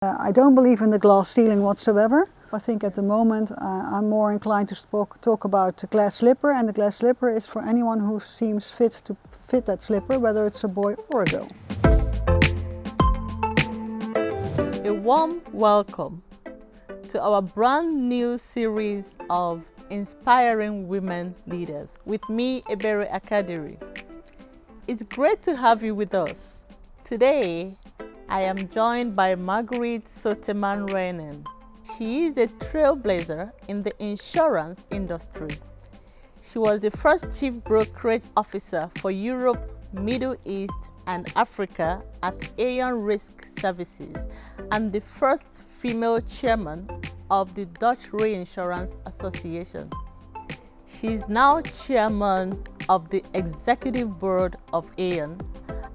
I don't believe in the glass ceiling whatsoever. I think at the moment I'm more inclined to talk about the glass slipper, and the glass slipper is for anyone who seems fit to fit that slipper, whether it's a boy or a girl. A warm welcome to our brand new series of Inspiring Women Leaders with me, Ebere Akadiri. It's great to have you with us. Today, I am joined by Marguerite Soeteman Reijnen. She is a trailblazer in the insurance industry. She was the first chief brokerage officer for Europe, Middle East, and Africa at Aon Risk Services and the first female chairman of the Dutch Reinsurance Association. She is now chairman of the executive board of Aon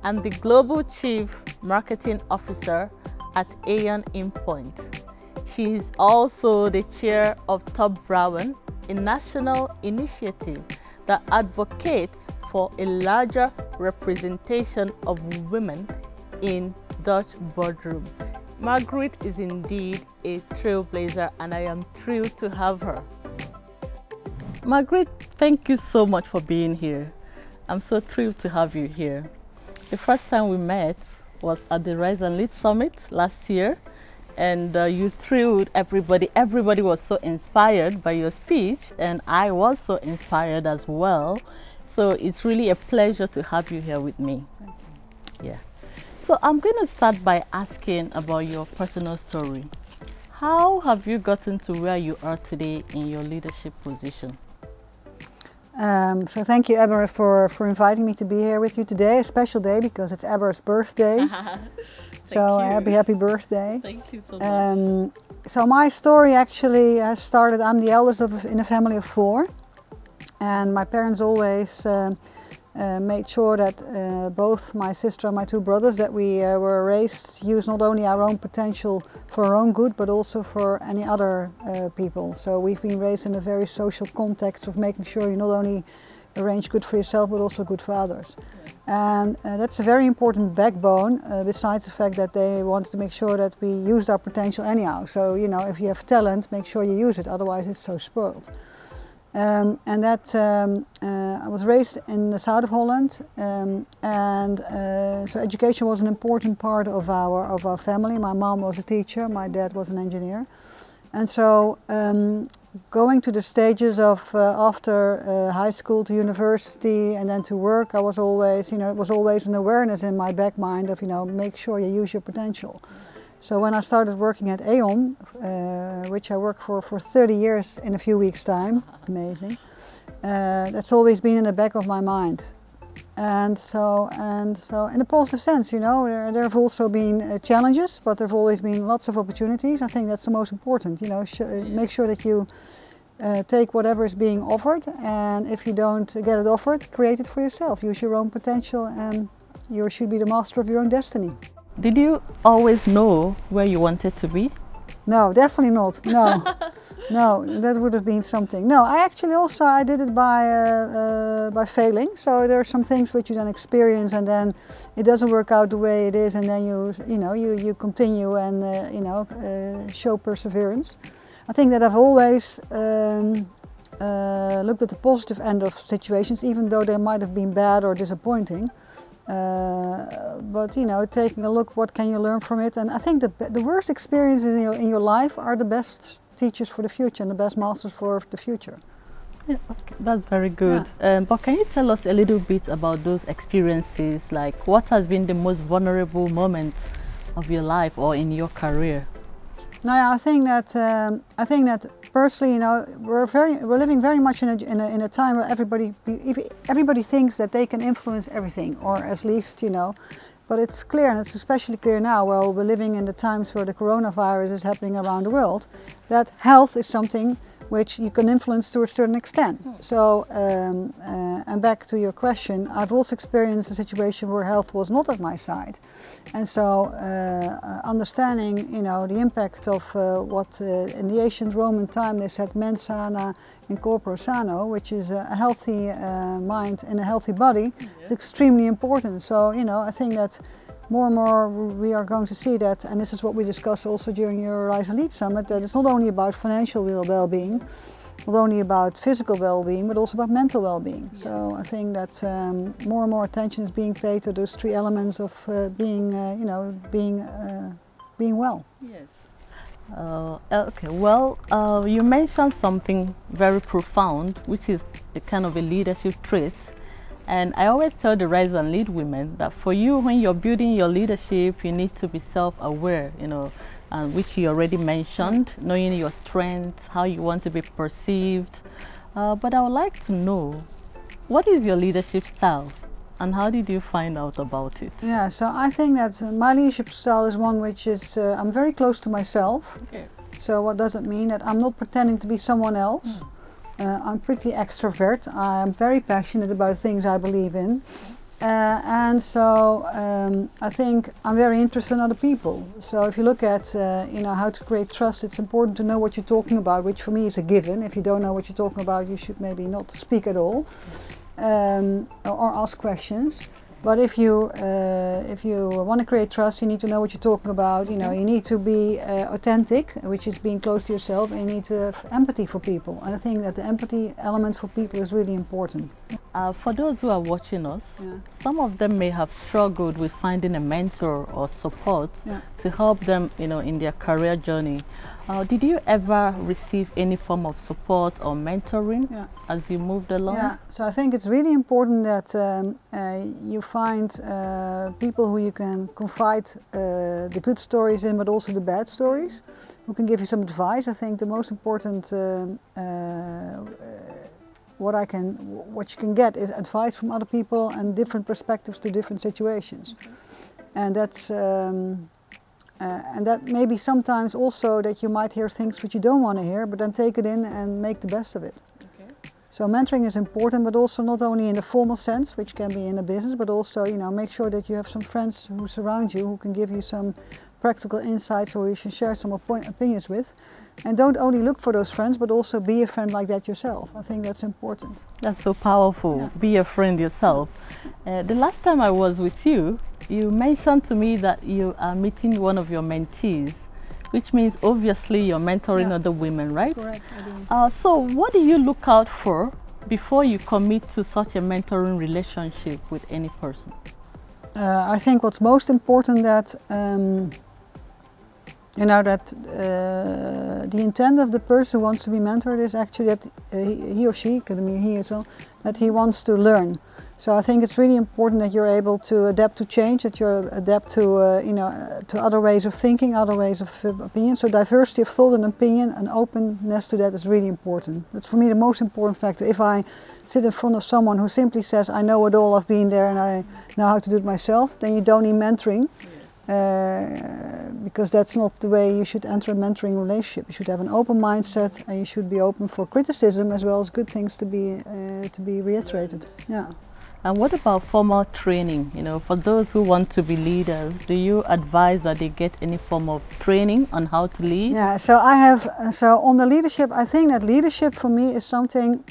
and the global chief marketing officer at Aon Inpoint. She is also the chair of Top Vrouwen, a national initiative that advocates for a larger representation of women in Dutch boardroom. Marguerite is indeed a trailblazer, and I am thrilled to have her. Marguerite, thank you so much for being here. I'm so thrilled to have you here. The first time we met was at the Rise and Lead Summit last year, and you thrilled everybody. Everybody was so inspired by your speech, and I was so inspired as well. So it's really a pleasure to have you here with me. Thank you. Yeah. So I'm going to start by asking about your personal story. How have you gotten to where you are today in your leadership position? So thank you, Ebere, for inviting me to be here with you today. A special day because it's Ebere's birthday. So happy birthday. Thank you so much. So my story actually has started, I'm the eldest in a family of 4. And my parents always made sure that both my sister and my 2 brothers, that we were raised to use not only our own potential for our own good, but also for any other people. So we've been raised in a very social context of making sure you not only arrange good for yourself, but also good for others. And that's a very important backbone, besides the fact that they wanted to make sure that we used our potential anyhow. So, you know, if you have talent, make sure you use it, otherwise it's so spoiled. I was raised in the south of Holland, so education was an important part of our family. My mom was a teacher, my dad was an engineer, and so going to the stages of after high school to university and then to work, I was always, you know, it was always an awareness in my back mind of, you know, make sure you use your potential. So when I started working at Aon, which I worked for 30 years in a few weeks' time, amazing, that's always been in the back of my mind. And so in a positive sense, you know, there have also been challenges, but there have always been lots of opportunities. I think that's the most important, you know, make sure that you take whatever is being offered, and if you don't get it offered, create it for yourself. Use your own potential, and you should be the master of your own destiny. Did you always know where you wanted to be? No, definitely not. No, no, that would have been something. No, I did it by failing. So there are some things which you then experience, and then it doesn't work out the way it is, and then you continue and show perseverance. I think that I've always looked at the positive end of situations, even though they might have been bad or disappointing. But you know, taking a look, what can you learn from it? And I think the worst experiences in your life are the best teachers for the future and the best masters for the future. Yeah, okay, that's very good. Yeah. But can you tell us a little bit about those experiences? Like, what has been the most vulnerable moment of your life or in your career? No, I think that personally, you know, we're living very much in a time where everybody thinks that they can influence everything, or at least, you know. But it's clear, and it's especially clear now, while we're living in the times where the coronavirus is happening around the world, that health is something which you can influence to a certain extent. So, and back to your question, I've also experienced a situation where health was not at my side. And so, understanding, you know, the impact of what in the ancient Roman time they said mens sana in corpore sano, which is a healthy mind and a healthy body, is extremely important. So, you know, I think that more and more we are going to see that, and this is what we discussed also during your Rise and Lead Summit, that it's not only about financial well-being, not only about physical well-being, but also about mental well-being. Yes. So I think that more and more attention is being paid to those three elements of being well. Yes. Okay, well, you mentioned something very profound, which is a kind of a leadership trait. And I always tell the Rise and Lead women that for you, when you're building your leadership, you need to be self-aware, which you already mentioned, knowing your strengths, how you want to be perceived. But I would like to know, what is your leadership style? And how did you find out about it? Yeah, so I think that my leadership style is one which is, I'm very close to myself. Okay. So what does it mean? That I'm not pretending to be someone else. I'm pretty extrovert. I'm very passionate about things I believe in. And so I think I'm very interested in other people. So if you look at how to create trust, it's important to know what you're talking about, which for me is a given. If you don't know what you're talking about, you should maybe not speak at all. Or ask questions. But if you want to create trust, you need to know what you're talking about. You need to be authentic, which is being close to yourself, and you need to have empathy for people. And I think that the empathy element for people is really important. For those who are watching us, some of them may have struggled with finding a mentor or support to help them, in their career journey. Did you ever receive any form of support or mentoring as you moved along? Yeah, so I think it's really important that you find people who you can confide the good stories in, but also the bad stories, who can give you some advice. I think the most important what you can get is advice from other people and different perspectives to different situations. Okay. And that maybe sometimes also that you might hear things which you don't want to hear, but then take it in and make the best of it. Okay. So mentoring is important, but also not only in the formal sense, which can be in a business, but also make sure that you have some friends who surround you, who can give you some practical insights or you should share some opinions with. And don't only look for those friends, but also be a friend like that yourself. I think that's important. That's so powerful. Yeah. Be a friend yourself. The last time I was with you, you mentioned to me that you are meeting one of your mentees, which means obviously you're mentoring other women, right? Correct, I do. So what do you look out for before you commit to such a mentoring relationship with any person? I think what's most important that the intent of the person who wants to be mentored is actually that he or she, could be he as well, that he wants to learn. So I think it's really important that you're able to adapt to change, that you're adapt to to other ways of thinking, other ways of opinion. So diversity of thought and opinion and openness to that is really important. That's for me the most important factor. If I sit in front of someone who simply says, I know it all, I've been there and I know how to do it myself, then you don't need mentoring. Because that's not the way you should enter a mentoring relationship. You should have an open mindset and you should be open for criticism as well as good things to be reiterated. Yeah. And what about formal training? For those who want to be leaders, do you advise that they get any form of training on how to lead? Yeah, so on the leadership, I think that leadership for me is something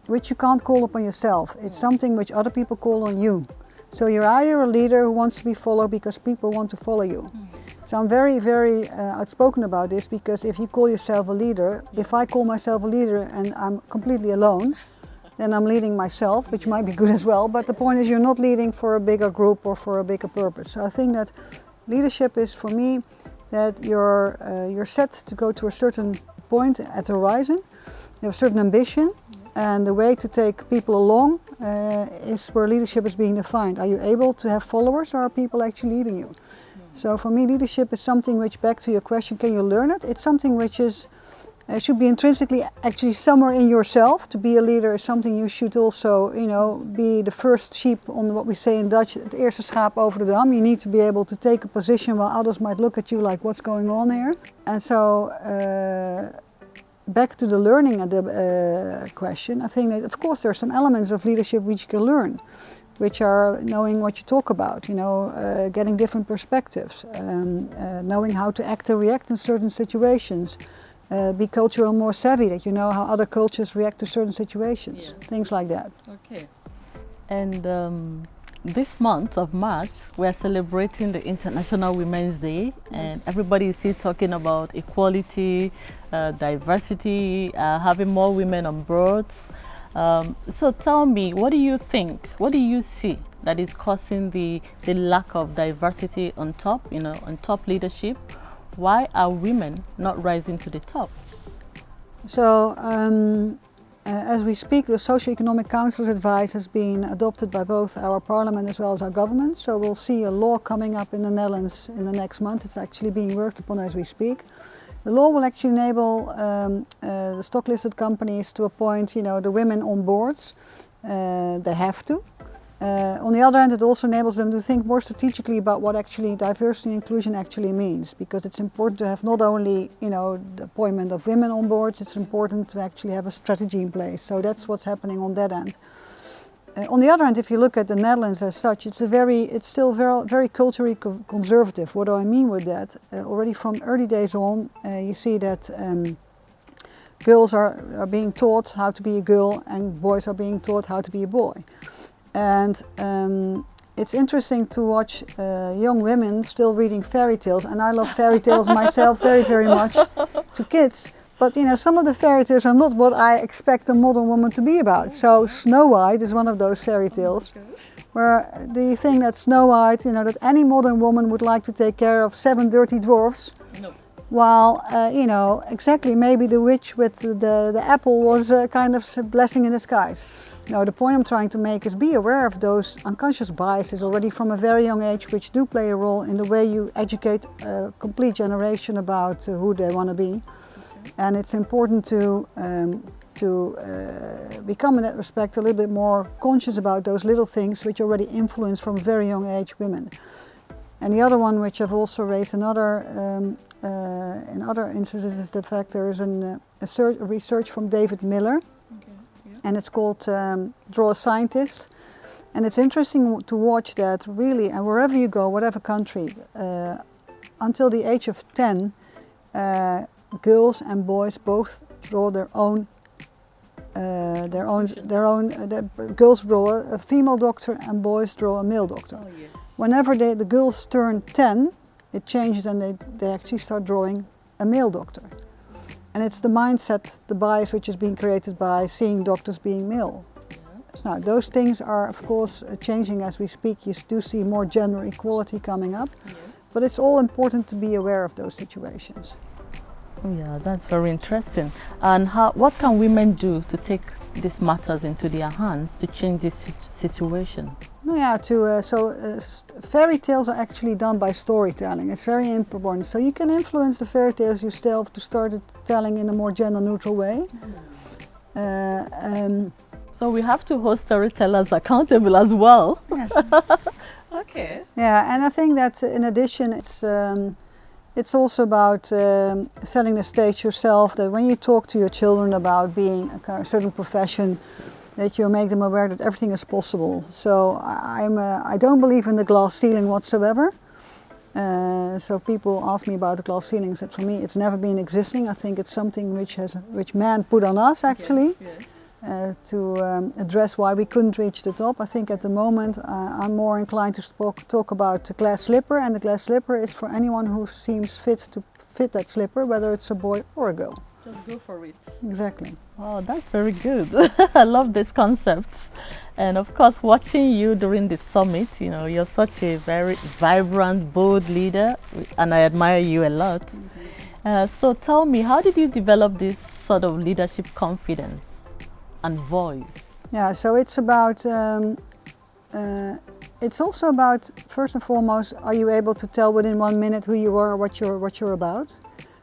which you can't call upon yourself. It's something which other people call on you. So you're either a leader who wants to be followed because people want to follow you. So I'm very, very outspoken about this, because if you call yourself a leader, if I call myself a leader and I'm completely alone, then I'm leading myself, which might be good as well, but the point is you're not leading for a bigger group or for a bigger purpose. So I think that leadership is for me that you're set to go to a certain point at the horizon, you have a certain ambition, and the way to take people along is where leadership is being defined. Are you able to have followers, or are people actually leading you? So for me, leadership is something which, back to your question, can you learn it? It's something which is should be intrinsically actually somewhere in yourself. To be a leader is something you should also, be the first sheep on what we say in Dutch, het eerste schaap over de dam. You need to be able to take a position while others might look at you like, what's going on here? And so, back to the learning question, I think that of course there are some elements of leadership which you can learn, which are knowing what you talk about, getting different perspectives, knowing how to act and react in certain situations, be cultural more savvy, that you know how other cultures react to certain situations, things like that. Okay. And This month of March, we are celebrating the International Women's Day, and everybody is still talking about equality, diversity, having more women on boards. So tell me, what do you think? What do you see that is causing the lack of diversity on top, on top leadership? Why are women not rising to the top? So, as we speak, the Socio-Economic Council's advice has been adopted by both our parliament as well as our government. So we'll see a law coming up in the Netherlands in the next month. It's actually being worked upon as we speak. The law will actually enable the stock-listed companies to appoint, the women on boards. They have to. On the other hand, it also enables them to think more strategically about what actually diversity and inclusion actually means, because it's important to have not only, the appointment of women on boards, it's important to actually have a strategy in place. So that's what's happening on that end. On the other hand, if you look at the Netherlands as such, it's still very culturally conservative. What do I mean with that? Already from early days on, you see that girls are being taught how to be a girl and boys are being taught how to be a boy. And it's interesting to watch young women still reading fairy tales, and I love fairy tales myself very, very much to kids. But some of the fairy tales are not what I expect a modern woman to be about. So Snow White is one of those fairy tales, where do you think that Snow White, that any modern woman would like to take care of 7 dirty dwarfs? No. While, exactly, maybe the witch with the apple was a kind of a blessing in disguise. No, the point I'm trying to make is be aware of those unconscious biases already from a very young age, which do play a role in the way you educate a complete generation about who they want to be. And it's important to become in that respect a little bit more conscious about those little things which already influence from a very young age women. And the other one, which I've also raised in other instances, is the fact there is a research from David Miller, and it's called Draw a Scientist. And it's interesting to watch that really, and wherever you go, whatever country, until the age of 10, girls and boys both draw their own. Girls draw a female doctor and boys draw a male doctor. Oh, yes. Whenever the girls turn 10, it changes and they actually start drawing a male doctor. And it's the mindset, the bias which is being created by seeing doctors being male. Yeah. Now, those things are, of course, changing as we speak. You do see more gender equality coming up. Yes. But it's all important to be aware of those situations. Yeah, that's very interesting. And what can women do to take these matters into their hands to change this situation? Yeah, fairy tales are actually done by storytelling. It's very important. So you can influence the fairy tales yourself to start telling in a more gender-neutral way. So we have to hold storytellers accountable as well. Yes. Okay. Yeah, and I think that in addition, it's also about setting the stage yourself, that when you talk to your children about being a certain profession, that you make them aware that everything is possible. So I don't believe in the glass ceiling whatsoever. So people ask me about the glass ceilings, that for me it's never been existing. I think it's something which man put on us actually. Yes, yes. To address why we couldn't reach the top. I think at the moment I'm more inclined to talk about the glass slipper, and the glass slipper is for anyone who seems fit to fit that slipper, whether it's a boy or a girl. Just go for it. Exactly. Oh, that's very good. I love this concept. And of course, watching you during the summit, you're such a very vibrant, bold leader, and I admire you a lot. Mm-hmm. So tell me, how did you develop this sort of leadership confidence and voice? Yeah, so it's about, it's also about, first and foremost, are you able to tell within 1 minute who you are, what you're about?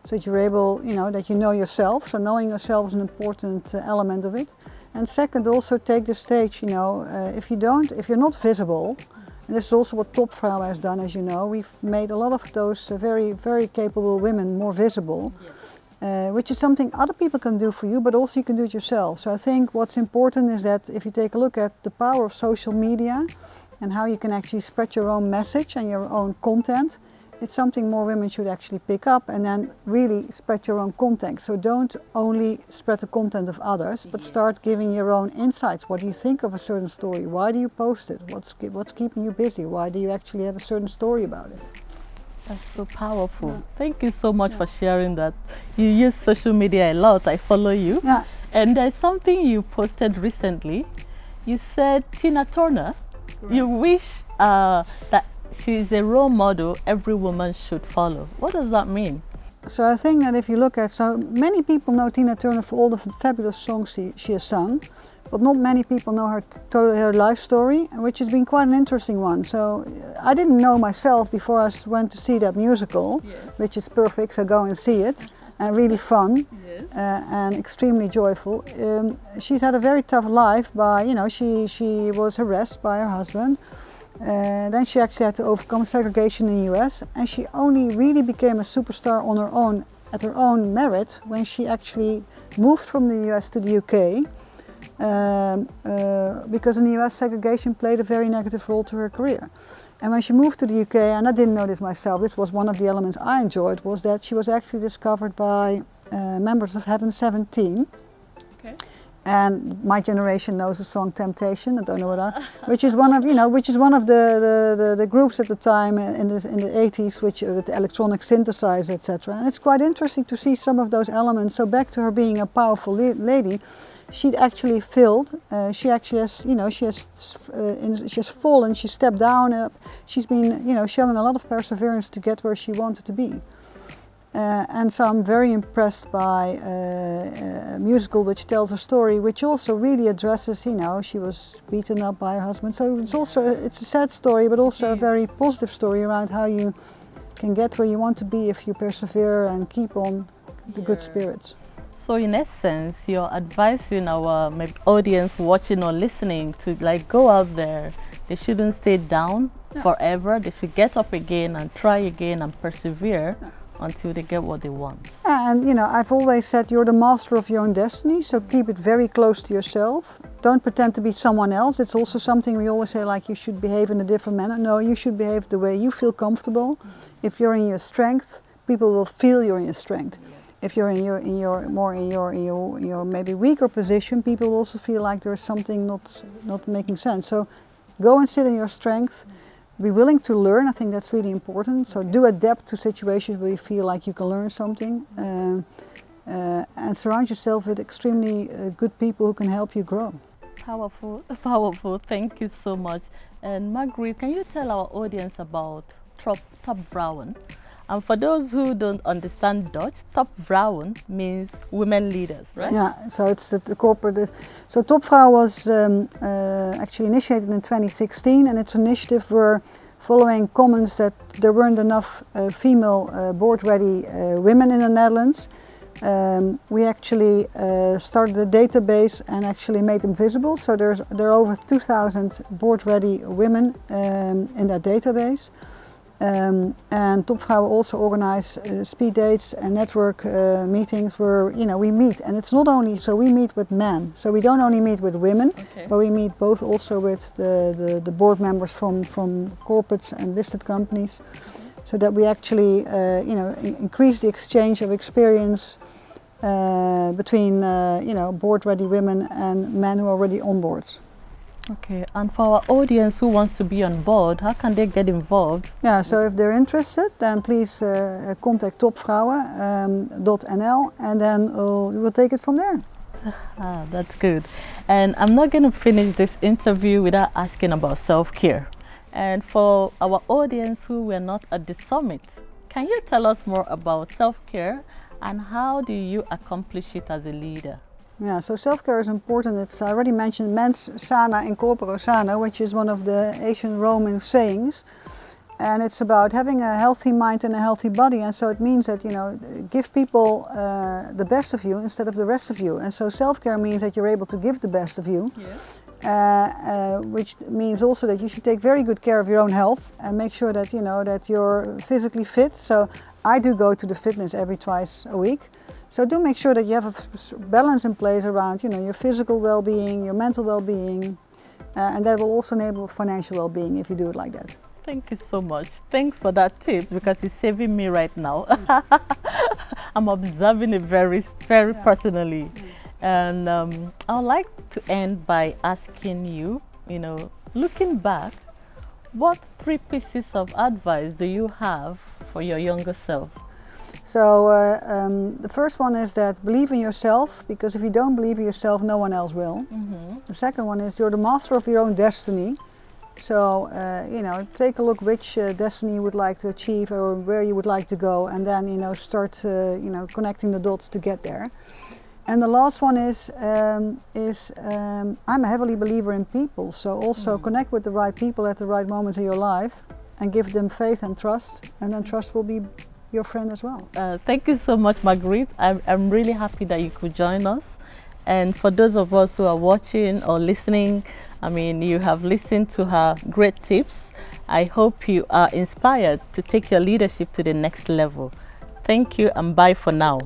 So that you're able, that you know yourself. So knowing yourself is an important element of it. And second, also take the stage, if you're not visible, and this is also what Topvrouw has done, as you know, we've made a lot of those very, very capable women more visible. Yes. Which is something other people can do for you, but also you can do it yourself. So I think what's important is that if you take a look at the power of social media and how you can actually spread your own message and your own content, it's something more women should actually pick up and then really spread your own content. So don't only spread the content of others, but start giving your own insights. What do you think of a certain story? Why do you post it? What's keeping you busy? Why do you actually have a certain story about it? That's so powerful. Yeah. Thank you so much for sharing that. You use social media a lot. I follow you. Yeah. And there's something you posted recently. You said Tina Turner, you wish that she is a role model every woman should follow. What does that mean? So I think that if you look at, so many people know Tina Turner for all the fabulous songs she has sung, but not many people know her life story, which has been quite an interesting one. So I didn't know myself before I went to see that musical, which is perfect, so go and see it. And really fun and extremely joyful. She's had a very tough life by, she was harassed by her husband. Then she actually had to overcome segregation in the US, and she only really became a superstar on her own, at her own merit, when she actually moved from the US to the UK, because in the US segregation played a very negative role to her career. And when she moved to the UK, and I didn't know this myself, this was one of the elements I enjoyed, was that she was actually discovered by members of Heaven 17. Okay. And my generation knows the song Temptation. I don't know what that, which is one of the groups at the time in the 80s, which with electronic synthesizer, etc. And it's quite interesting to see some of those elements. So back to her being a powerful lady, she'd actually failed. She actually has, she has fallen. She stepped down. She's been, showing a lot of perseverance to get where she wanted to be. And so I'm very impressed by a musical which tells a story which also really addresses, she was beaten up by her husband. So it's a sad story, but also a very positive story around how you can get where you want to be if you persevere and keep on the good spirits. So in essence, you're advising our audience watching or listening to go out there. They shouldn't stay down forever. They should get up again and try again and persevere until they get what they want. And I've always said you're the master of your own destiny, so keep it very close to yourself. Don't pretend to be someone else. It's also something we always say, like you should behave in a different manner. No, you should behave the way you feel comfortable. If you're in your strength, people will feel you're in your strength. If you're in your maybe weaker position, people will also feel like there's something not making sense. So go and sit in your strength. Be willing to learn. I think that's really important. So do adapt to situations where you feel like you can learn something, and surround yourself with extremely good people who can help you grow. Powerful, powerful. Thank you so much. And Marguerite, can you tell our audience about topvrouwen? And for those who don't understand Dutch, topvrouwen means women leaders, right? Yeah, so it's the corporate. So Topvrouw was actually initiated in 2016, and its initiative were following comments that there weren't enough female board-ready women in the Netherlands. We actually started a database and actually made them visible. So there are over 2,000 board-ready women in that database. And Topvrouwen also organize speed dates and network meetings where we meet, and it's not only so we meet with men, so we don't only meet with women, but we meet both also with the board members from corporates and listed companies, so that we actually increase the exchange of experience between board-ready women and men who are already on boards. Okay, and for our audience who wants to be on board, how can they get involved? Yeah, so if they're interested, then please contact topvrouwen.nl, and then we will take it from there. That's good. And I'm not going to finish this interview without asking about self-care. And for our audience who were not at the summit, can you tell us more about self-care and how do you accomplish it as a leader? Yeah, so self-care is important. I already mentioned mens sana in corpore sano, which is one of the ancient Roman sayings. And it's about having a healthy mind and a healthy body. And so it means that, give people the best of you instead of the rest of you. And so self-care means that you're able to give the best of you. Yeah. Which means also that you should take very good care of your own health and make sure that, that you're physically fit. So I do go to the fitness every twice a week. So do make sure that you have a balance in place around, your physical well-being, your mental well-being, and that will also enable financial well-being if you do it like that. Thank you so much. Thanks for that tip because it's saving me right now. I'm observing it very personally. And I'd like to end by asking you, looking back, what 3 pieces of advice do you have for your younger self? So the first one is that believe in yourself, because if you don't believe in yourself, no one else will. The second one is you're the master of your own destiny. So, take a look which destiny you would like to achieve or where you would like to go, and then, start, connecting the dots to get there. And the last one is I'm a heavily believer in people. So also connect with the right people at the right moments in your life and give them faith and trust, and then trust will be your friend as well. Thank you so much, Marguerite. I'm really happy that you could join us. And for those of us who are watching or listening, you have listened to her great tips. I hope you are inspired to take your leadership to the next level. Thank you and bye for now.